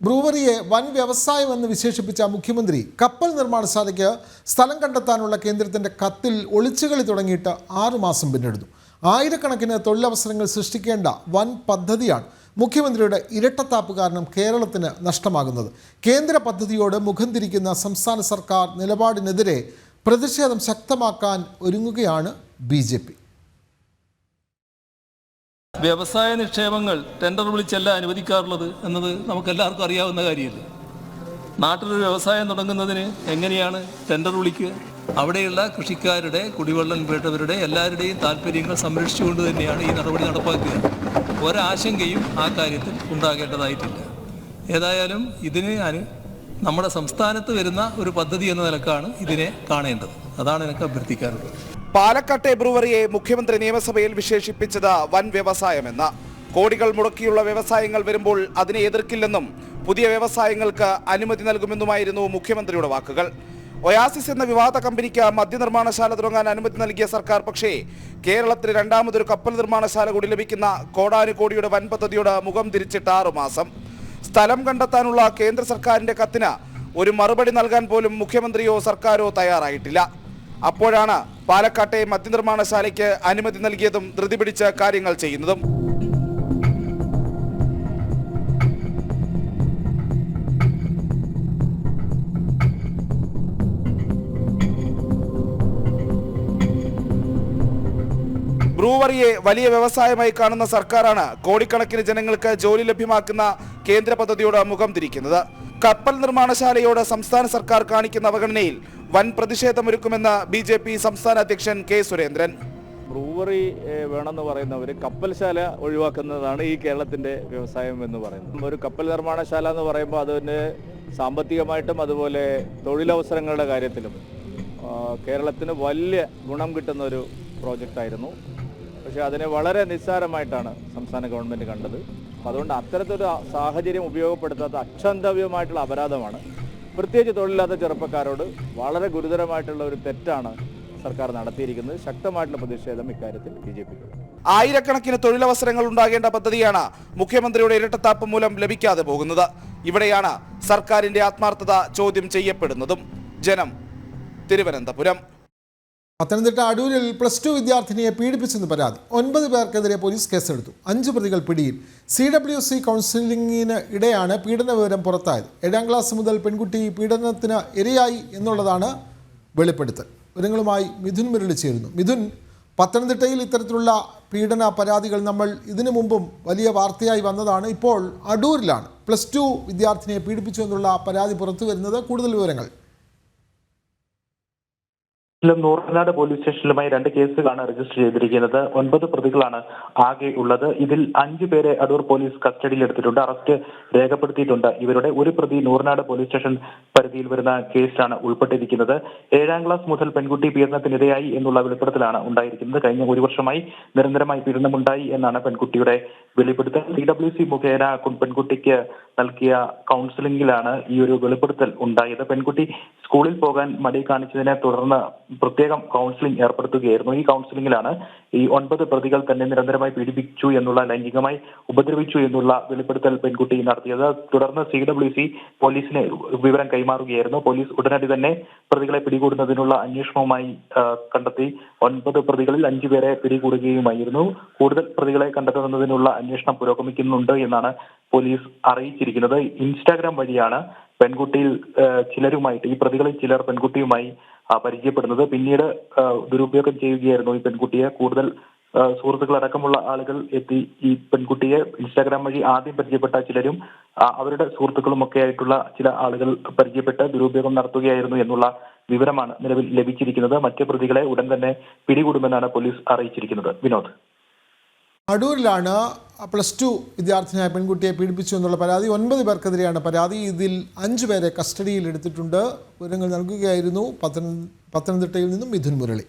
ബ്രൂവറിയെ വൻ വ്യവസായമെന്ന് വിശേഷിപ്പിച്ച മുഖ്യമന്ത്രി കപ്പൽ നിർമ്മാണശാലയ്ക്ക് സ്ഥലം കണ്ടെത്താനുള്ള കേന്ദ്രത്തിൻ്റെ കത്തിൽ ഒളിച്ചുകളി തുടങ്ങിയിട്ട് 6 മാസം പിന്നിടുന്നു. ആയിരക്കണക്കിന് തൊഴിലവസരങ്ങൾ സൃഷ്ടിക്കേണ്ട വൻ പദ്ധതിയാണ് മുഖ്യമന്ത്രിയുടെ ഇരട്ടത്താപ്പ് കാരണം കേരളത്തിന് നഷ്ടമാകുന്നത്. കേന്ദ്ര പദ്ധതിയോട് മുഖം തിരിക്കുന്ന സംസ്ഥാന സർക്കാർ നിലപാടിനെതിരെ പ്രതിഷേധം ശക്തമാക്കാൻ ഒരുങ്ങുകയാണ് BJP. വ്യവസായ നിക്ഷേപങ്ങൾ ടെൻഡർ വിളിച്ചല്ല അനുവദിക്കാറുള്ളത് എന്നത് നമുക്കെല്ലാവർക്കും അറിയാവുന്ന കാര്യമല്ലേ. നാട്ടിലൊരു വ്യവസായം തുടങ്ങുന്നതിന് എങ്ങനെയാണ് ടെൻഡർ വിളിക്കുക? അവിടെയുള്ള കൃഷിക്കാരുടെ, കുടിവെള്ളം വേണ്ടവരുടെ എല്ലാവരുടെയും താല്പര്യങ്ങൾ സംരക്ഷിച്ചുകൊണ്ട് തന്നെയാണ് ഈ നടപടി നടപ്പാക്കുക. ഒരാശങ്കയും ആ കാര്യത്തിൽ ഉണ്ടാകേണ്ടതായിട്ടില്ല. ഏതായാലും ഇതിന് നമ്മുടെ സംസ്ഥാനത്ത് വരുന്ന ഒരു പദ്ധതി എന്ന നിലക്കാണ് ഇതിനെ കാണേണ്ടത്. അതാണ് എനിക്ക് അഭ്യർത്ഥിക്കാറുള്ളത്. പാലക്കാട്ടെ ബ്രൂവറിയെ മുഖ്യമന്ത്രി നിയമസഭയിൽ വിശേഷിപ്പിച്ചത് വൻ വ്യവസായമെന്ന്. കോടികൾ മുടക്കിയുള്ള വ്യവസായങ്ങൾ വരുമ്പോൾ അതിനെ എതിർക്കില്ലെന്നും പുതിയ വ്യവസായങ്ങൾക്ക് അനുമതി നൽകുമെന്നുമായിരുന്നു മുഖ്യമന്ത്രിയുടെ വാക്കുകൾ. ഒയാസിസ് എന്ന വിവാദ കമ്പനിക്ക് മദ്യനിർമ്മാണശാല തുടങ്ങാൻ അനുമതി നൽകിയ സർക്കാർ പക്ഷേ കേരളത്തിന് രണ്ടാമതൊരു കപ്പൽ നിർമ്മാണശാല കൂടി ലഭിക്കുന്ന കോടാനുകോടിയുടെ വൻ പദ്ധതിയോട് മുഖം തിരിച്ചിട്ട് 6 മാസം. സ്ഥലം കണ്ടെത്താനുള്ള കേന്ദ്ര സർക്കാരിന്റെ കത്തിന് ഒരു മറുപടി നൽകാൻ പോലും മുഖ്യമന്ത്രിയോ സർക്കാരോ തയ്യാറായിട്ടില്ല. അപ്പോഴാണ് പാലക്കാട്ടെ മദ്യനിർമ്മാണശാലയ്ക്ക് അനുമതി നൽകിയതും ധൃതി പിടിച്ച് കാര്യങ്ങൾ ചെയ്യുന്നതും. ബ്രൂവറിയെ വലിയ വ്യവസായമായി കാണുന്ന സർക്കാരാണ് കോടിക്കണക്കിന് ജനങ്ങൾക്ക് ജോലി ലഭ്യമാക്കുന്ന കേന്ദ്ര പദ്ധതിയോട് മുഖം തിരിക്കുന്നത്. കപ്പൽ നിർമ്മാണശാലയോട് സംസ്ഥാന സർക്കാർ കാണിക്കുന്ന അവഗണനയിൽ വൻ പ്രതിഷേധമൊരുക്കുമെന്ന് BJP സംസ്ഥാന അധ്യക്ഷൻ K. സുരേന്ദ്രൻ. ബ്രൂവറി വേണമെന്ന് പറയുന്നവർ കപ്പൽശാല ഒഴിവാക്കുന്നതാണ് ഈ കേരളത്തിൻ്റെ വ്യവസായം എന്ന് പറയുന്നത്. ഒരു കപ്പൽ നിർമ്മാണശാല എന്ന് പറയുമ്പോൾ അതിന് സാമ്പത്തികമായിട്ടും അതുപോലെ തൊഴിലവസരങ്ങളുടെ കാര്യത്തിലും കേരളത്തിന് വലിയ ഗുണം കിട്ടുന്ന ഒരു പ്രോജക്റ്റായിരുന്നു. പക്ഷേ അതിനെ വളരെ നിസ്സാരമായിട്ടാണ് സംസ്ഥാന ഗവൺമെൻറ് കണ്ടത്. അതുകൊണ്ട് അത്തരത്തിലൊരു സാഹചര്യം ഉപയോഗപ്പെടുത്താത്ത അക്ഷന്തവ്യമായിട്ടുള്ള അപരാധമാണ്. പ്രത്യേകിച്ച് തൊഴിലില്ലാത്ത ചെറുപ്പക്കാരോട് വളരെ ഗുരുതരമായിട്ടുള്ള ഒരു തെറ്റാണ് സർക്കാർ നടത്തിയിരിക്കുന്നത്. ശക്തമായിട്ടുള്ള പ്രതിഷേധം ഇക്കാര്യത്തിൽ BJP. ആയിരക്കണക്കിന് തൊഴിലവസരങ്ങൾ ഉണ്ടാകേണ്ട പദ്ധതിയാണ് മുഖ്യമന്ത്രിയുടെ ഇരട്ടത്താപ്പ് മൂലം ലഭിക്കാതെ പോകുന്നത്. ഇവിടെയാണ് സർക്കാരിന്റെ ആത്മാർത്ഥത ചോദ്യം ചെയ്യപ്പെടുന്നതും. ജനം, തിരുവനന്തപുരം. പത്തനംതിട്ട അടൂരിൽ +2 വിദ്യാർത്ഥിനിയെ പീഡിപ്പിച്ചെന്ന് പരാതി. 9 പേർക്കെതിരെ പോലീസ് കേസെടുത്തു. 5 പ്രതികൾ പിടിയിൽ. CWC കൗൺസിലിംഗിന് ഇടെയാണ് പീഡന വിവരം പുറത്തായത്. 7ാം ക്ലാസ് മുതൽ പെൺകുട്ടി പീഡനത്തിന് ഇരയായി എന്നുള്ളതാണ് വെളിപ്പെടുത്തൽ. വിവരങ്ങളുമായി മിഥുൻ മുരളി ചേരുന്നു. മിഥുൻ, പത്തനംതിട്ടയിൽ ഇത്തരത്തിലുള്ള പീഡന പരാതികൾ നമ്മൾ ഇതിനു മുമ്പും വലിയ വാർത്തയായി വന്നതാണ്. ഇപ്പോൾ അടൂരിലാണ് +2 വിദ്യാർത്ഥിനിയെ പീഡിപ്പിച്ചു എന്നുള്ള പരാതി പുറത്തു വരുന്നത്. കൂടുതൽ വിവരങ്ങൾ. നൂറനാട് പോലീസ് സ്റ്റേഷനിലുമായി 2 കേസുകളാണ് രജിസ്റ്റർ ചെയ്തിരിക്കുന്നത്. 9 പ്രതികളാണ് ആകെ ഉള്ളത്. ഇതിൽ 5 പേരെ അടൂർ പോലീസ് കസ്റ്റഡിയിൽ എടുത്തിട്ടുണ്ട്, അറസ്റ്റ് രേഖപ്പെടുത്തിയിട്ടുണ്ട്. ഇവരുടെ ഒരു പ്രതി നൂറനാട് പോലീസ് സ്റ്റേഷൻ പരിധിയിൽ വരുന്ന കേസിലാണ് ഉൾപ്പെട്ടിരിക്കുന്നത്. 7ാം ക്ലാസ് മുതൽ പെൺകുട്ടി പീഡനത്തിനിരയായി എന്നുള്ള വെളിപ്പെടുത്തലാണ് ഉണ്ടായിരിക്കുന്നത്. കഴിഞ്ഞ 1 വർഷമായി നിരന്തരമായി പീഡനമുണ്ടായി എന്നാണ് പെൺകുട്ടിയുടെ വെളിപ്പെടുത്തൽ. CWC മുഖേന പെൺകുട്ടിക്ക് നൽകിയ കൗൺസിലിംഗിലാണ് ഈ ഒരു വെളിപ്പെടുത്തൽ ഉണ്ടായത്. പെൺകുട്ടി സ്കൂളിൽ പോകാൻ മടി കാണിച്ചതിനെ തുടർന്ന് പ്രത്യേകം കൗൺസിലിംഗ് ഏർപ്പെടുത്തുകയായിരുന്നു. ഈ കൗൺസിലിംഗിലാണ് ഈ 9 പ്രതികൾ തന്നെ നിരന്തരമായി പീഡിപ്പിച്ചു എന്നുള്ള, ലൈംഗികമായി ഉപദ്രവിച്ചു എന്നുള്ള വെളിപ്പെടുത്തൽ പെൺകുട്ടി നടത്തിയത്. തുടർന്ന് CWC പോലീസിന് വിവരം കൈമാറുകയായിരുന്നു. പോലീസ് ഉടനടി തന്നെ പ്രതികളെ പിടികൂടുന്നതിനുള്ള അന്വേഷണവുമായി കണ്ടെത്തി. 9 പ്രതികളിൽ 5 പേരെ പിടികൂടുകയുമായിരുന്നു. കൂടുതൽ പ്രതികളെ കണ്ടെത്തുന്നതിനുള്ള അന്വേഷണം പുരോഗമിക്കുന്നുണ്ട് എന്നാണ് പോലീസ് അറിയിച്ചിരിക്കുന്നത്. ഇൻസ്റ്റാഗ്രാം വഴിയാണ് പെൺകുട്ടിയിൽ ചിലരുമായിട്ട്, ഈ പ്രതികളിൽ ചിലർ പെൺകുട്ടിയുമായി പരിചയപ്പെടുന്നത്. പിന്നീട് ദുരുപയോഗം ചെയ്യുകയായിരുന്നു ഈ പെൺകുട്ടിയെ. കൂടുതൽ സുഹൃത്തുക്കൾ അടക്കമുള്ള ആളുകൾ എത്തി ഈ പെൺകുട്ടിയെ ഇൻസ്റ്റാഗ്രാം വഴി ആദ്യം പരിചയപ്പെട്ട ചിലരും അവരുടെ സുഹൃത്തുക്കളും ഒക്കെ ആയിട്ടുള്ള ചില ആളുകൾ പരിചയപ്പെട്ട് ദുരുപയോഗം നടത്തുകയായിരുന്നു എന്നുള്ള വിവരമാണ് നിലവിൽ ലഭിച്ചിരിക്കുന്നത്. മറ്റ് പ്രതികളെ ഉടൻ തന്നെ പിടികൂടുമെന്നാണ് പോലീസ് അറിയിച്ചിരിക്കുന്നത്. വിനോദ്, അടൂരിലാണ് +2 വിദ്യാർത്ഥിനിയായ പെൺകുട്ടിയെ പീഡിപ്പിച്ചു എന്നുള്ള പരാതി. 9 പേർക്കെതിരെയാണ് പരാതി. ഇതിൽ 5 പേരെ കസ്റ്റഡിയിൽ എടുത്തിട്ടുണ്ട്. വിവരങ്ങൾ നൽകുകയായിരുന്നു പത്തനംതിട്ടയിൽ നിന്നും മിഥുൻ മുരളി.